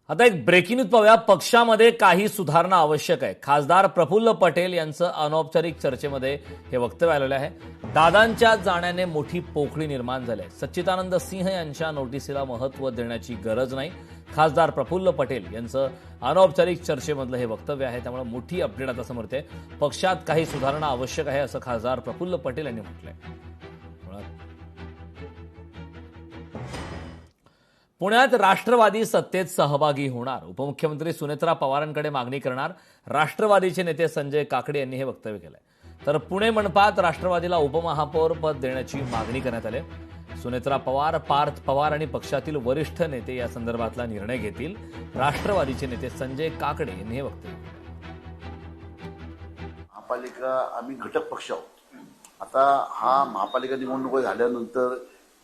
आता एक breaking news पाहूया. पक्षामध्ये काही सुधारणा आवश्यक आहे. खासदार प्रफुल्ल पटेल यांचं अनौपचारिक चर्चेमध्ये हे वक्तव्य आलेलं आहे. दादांच्या जाण्याने मोठी पोकळी निर्माण झाली आहे. सच्चिदानंद सिंह यांच्या नोटीसीला महत्त्व देण्याची गरज नाही. खासदार प्रफुल्ल पटेल यांचं अनौपचारिक चर्चेमधलं हे वक्तव्य आहे. त्यामुळे मोठी अपडेट आता समोर येते. पक्षात काही सुधारणा आवश्यक आहे असं खासदार प्रफुल्ल पटेल यांनी म्हटलंय. पुण्यात राष्ट्रवादी सत्तेत सहभागी होणार. उपमुख्यमंत्री सुनेत्रा पवारांकडे मागणी करणार. राष्ट्रवादीचे नेते संजय काकडे यांनी हे वक्तव्य केलंय. तर पुणे मनपात राष्ट्रवादीला उपमहापौर पद देण्याची मागणी करण्यात आली. सुनेत्रा पवार, पार्थ पवार आणि पक्षातील वरिष्ठ नेते या संदर्भातला निर्णय घेतील. राष्ट्रवादीचे नेते संजय काकडे यांनी हे वक्तव्य केलं. महापालिका आम्ही घटक पक्ष आहोत. आता हा महापालिका निवडणूक झाल्यानंतर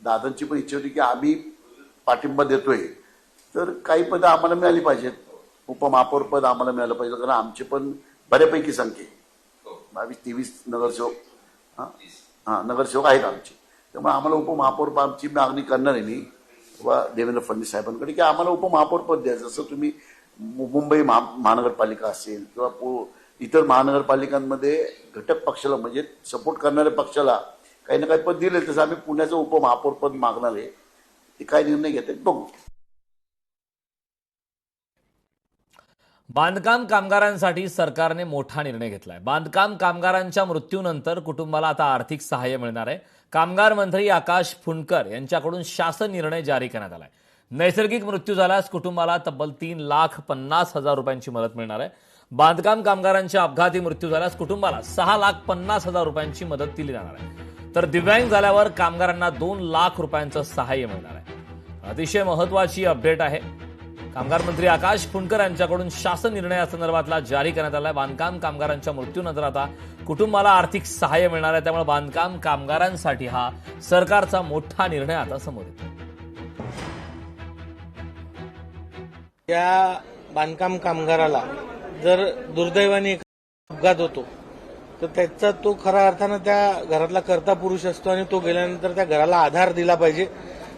दादांची पण इच्छा होती की आम्ही पाठिंबा देतोय तर काही पदं आम्हाला मिळाली पाहिजेत. उपमहापौर पद आम्हाला मिळालं पाहिजे, कारण आमचे पण बऱ्यापैकी संख्या 22-23 नगरसेवक नगरसेवक आहेत आमचे. त्यामुळे आम्हाला उपमहापौर पदाची मागणी करणार आहे मी व देवेंद्र फडणवीस साहेबांकडे की आम्हाला उपमहापौर पद द्यायचं. जसं तुम्ही मुंबई महानगरपालिका असेल किंवा इतर महानगरपालिकांमध्ये घटक पक्षाला म्हणजे सपोर्ट करणाऱ्या पक्षाला काही ना काही पद दिले, तसं आम्ही पुण्याचं उपमहापौर पद मागणार आहे. ते काय निर्णय घेतात बघू. बांधकाम कामगारांसाठी सरकारने मोठा निर्णय घेतलाय. बांधकाम कामगारांच्या मृत्यूनंतर कुटुंबाला आता आर्थिक सहाय्य मिळणार आहे. कामगार मंत्री आकाश फुंडकर यांच्याकडून शासन निर्णय जारी करण्यात आलाय. नैसर्गिक मृत्यू झाल्यास कुटुंबाला तब्बल 3,50,000 रुपयांची मदत मिळणार आहे. बांधकाम कामगारांच्या अपघाती मृत्यू झाल्यास कुटुंबाला 6,50,000 रुपयांची मदत दिली जाणार आहे. तर दिव्यांग झाल्यावर कामगारांना 2 लाख रुपयांचं सहाय्य मिळणार आहे. अतिशय महत्वाची अपडेट आहे. कामगार मंत्री आकाश फुंडकर यांच्याकडून शासन निर्णयासंदर्भातला जारी करण्यात आलाय. बांधकाम कामगारांच्या मृत्यूनंतर आता कुटुंबाला आर्थिक सहाय्य मिळणार आहे. त्यामुळे बांधकाम कामगारांसाठी हा सरकारचा मोठा निर्णय आता समोर येतो. या बांधकाम कामगाराला जर दुर्दैवाने अपघात होतो तर त्याचा तो खऱ्या अर्थानं त्या घरातला कर्ता पुरुष असतो आणि तो गेल्यानंतर त्या घराला आधार दिला पाहिजे.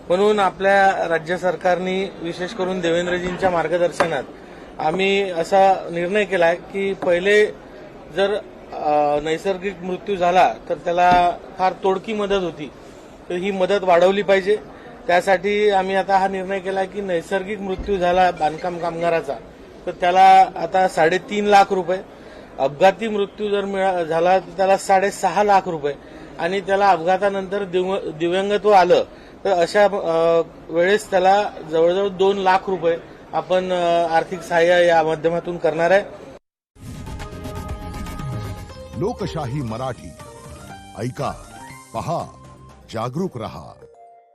म्हणून आपल्या राज्य सरकारने विशेष करून देवेंद्रजींच्या मार्गदर्शनात आम्ही असा निर्णय केला की पहिले जर नैसर्गिक मृत्यू झाला तर त्याला फार तोडकी मदत होती, तर ही मदत वाढवली पाहिजे. त्यासाठी आम्ही आता हा निर्णय केला की नैसर्गिक मृत्यू झाला बांधकाम कामगाराचा तर त्याला आता 3.5 लाख रुपये, अपघाती मृत्यू जर झाला तर त्याला 6.5 लाख रुपये आणि त्याला अपघातानंतर दिव्यांगत्व आलं तर अशा वेळेस त्याला जवळजवळ 2 लाख रुपये आपण आर्थिक सहाय्य या माध्यमातून करणार आहे. लोकशाही मराठी ऐका, पहा, जागरूक रहा.